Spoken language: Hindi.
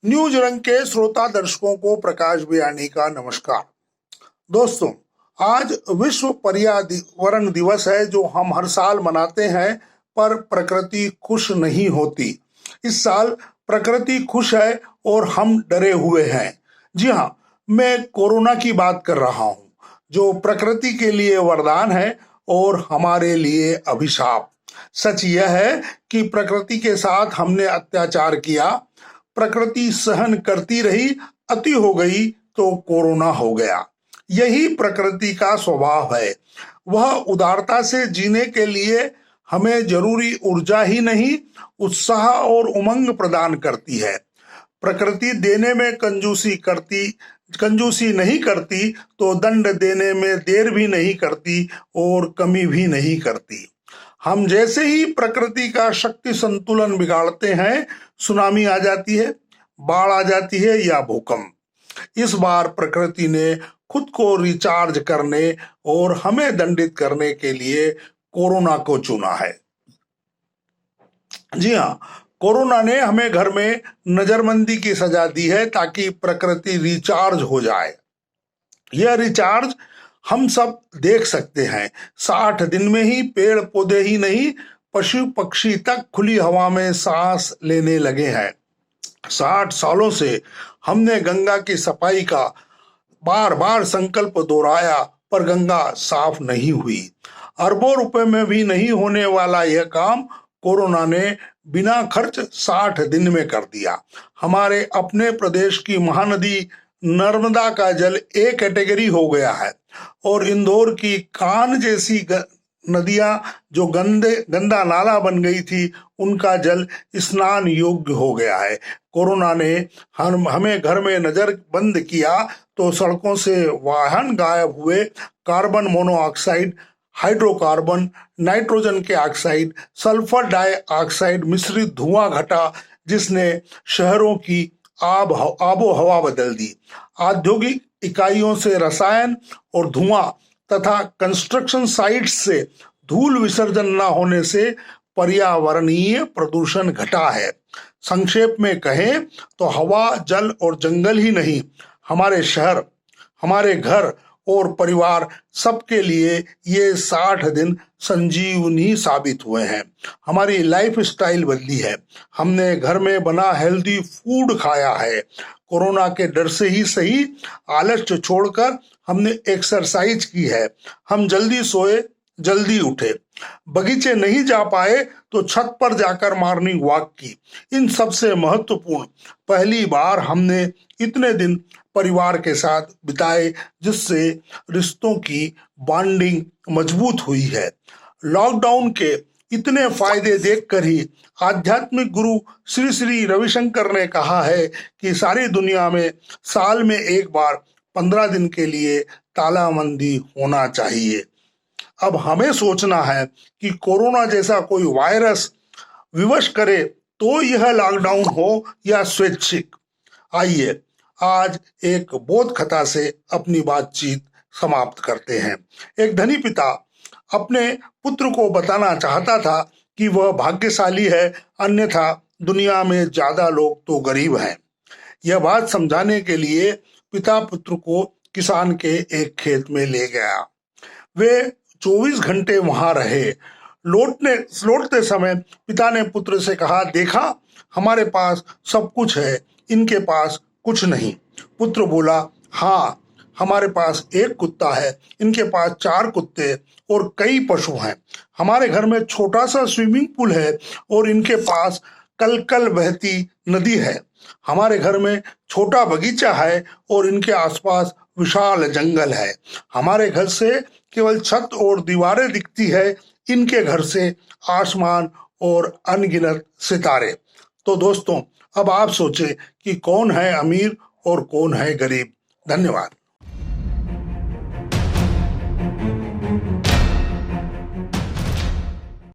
न्यूज रंग के श्रोता दर्शकों को प्रकाश बियानी का नमस्कार। दोस्तों, आज विश्व पर्यावरण दिवस है जो हम हर साल मनाते हैं, पर प्रकृति खुश नहीं होती। इस साल प्रकृति खुश है और हम डरे हुए हैं। जी हाँ, मैं कोरोना की बात कर रहा हूँ, जो प्रकृति के लिए वरदान है और हमारे लिए अभिशाप। सच यह है कि प्रकृति के साथ हमने अत्याचार किया, प्रकृति सहन करती रही, अति हो गई तो कोरोना हो गया। यही प्रकृति का स्वभाव है। वह उदारता से जीने के लिए हमें जरूरी ऊर्जा ही नहीं, उत्साह और उमंग प्रदान करती है। प्रकृति देने में कंजूसी नहीं करती तो दंड देने में देर भी नहीं करती और कमी भी नहीं करती। हम जैसे ही प्रकृति का शक्ति संतुलन बिगाड़ते हैं, सुनामी आ जाती है, बाढ़ आ जाती है या भूकंप। इस बार प्रकृति ने खुद को रिचार्ज करने और हमें दंडित करने के लिए कोरोना को चुना है। जी हाँ, कोरोना ने हमें घर में नजरबंदी की सजा दी है ताकि प्रकृति रिचार्ज हो जाए। यह रिचार्ज हम सब देख सकते हैं। 60 दिन में ही पेड़ पौधे ही नहीं, पशु पक्षी तक खुली हवा में सांस लेने लगे हैं। 60 सालों से हमने गंगा की सफाई का बार बार संकल्प दोहराया, पर गंगा साफ नहीं हुई। अरबों रुपए में भी नहीं होने वाला यह काम कोरोना ने बिना खर्च 60 दिन में कर दिया। हमारे अपने प्रदेश की महानदी नर्मदा का जल ए कैटेगरी हो गया है और इंदौर की कान जैसी नदियां जो गंदा नाला बन गई थी, उनका जल स्नान योग्य हो गया है। कोरोना ने हमें घर में नजर बंद किया तो सड़कों से वाहन गायब हुए, कार्बन मोनोऑक्साइड, हाइड्रोकार्बन, नाइट्रोजन के ऑक्साइड, सल्फर डाइऑक्साइड मिश्रित धुआं घटा, जिसने शहरों की आबो हवा बदल दी। औद्योगिक इकाइयों से रसायन और धुआं तथा कंस्ट्रक्शन साइट्स से धूल विसर्जन न होने से पर्यावरणीय प्रदूषण घटा है। संक्षेप में कहें तो हवा, जल और जंगल ही नहीं, हमारे शहर, हमारे घर और परिवार सबके लिए ये 60 दिन संजीवनी साबित हुए हैं। हमारी लाइफ स्टाइल बदली है। हमने घर में बना हेल्दी फूड खाया है। कोरोना के डर से ही सही, आलस्य छोड़कर हमने एक्सरसाइज की है। हम जल्दी सोए, जल्दी उठे, बगीचे नहीं जा पाए तो छत पर जाकर मॉर्निंग वॉक की। इन सबसे महत्वपूर्ण, पहली बार हमने इतने दिन परिवार के साथ बिताए, जिससे रिश्तों की बॉन्डिंग मजबूत हुई है। लॉकडाउन के इतने फायदे देखकर ही आध्यात्मिक गुरु श्री श्री रविशंकर ने कहा है कि सारी दुनिया में साल में एक बार 15 दिन के लिए तालाबंदी होना चाहिए। अब हमें सोचना है कि कोरोना जैसा कोई वायरस विवश करे तो यह लॉकडाउन हो या स्वैच्छिक। आइए आज एक बोध कथा से अपनी बातचीत समाप्त करते हैं। एक धनी पिता अपने पुत्र को बताना चाहता था कि वह भाग्यशाली है, अन्यथा दुनिया में ज्यादा लोग तो गरीब हैं। यह बात समझाने के लिए पिता पुत्र को किसान के एक खेत में ले गया। वे 24 घंटे वहां रहे। लौटते समय पिता ने पुत्र से कहा, देखा, हमारे पास सब कुछ है, इनके पास कुछ नहीं। पुत्र बोला, हाँ, हमारे पास एक कुत्ता है, इनके पास 4 कुत्ते और कई पशु हैं। हमारे घर में छोटा सा स्विमिंग पूल है और इनके पास कल बहती नदी है। हमारे घर में छोटा बगीचा है और इनके आसपास विशाल जंगल है। हमारे घर से केवल छत और दीवारें दिखती है, इनके घर से आसमान और अनगिनत सितारे। तो दोस्तों, अब आप सोचें कि कौन है अमीर और कौन है गरीब। धन्यवाद।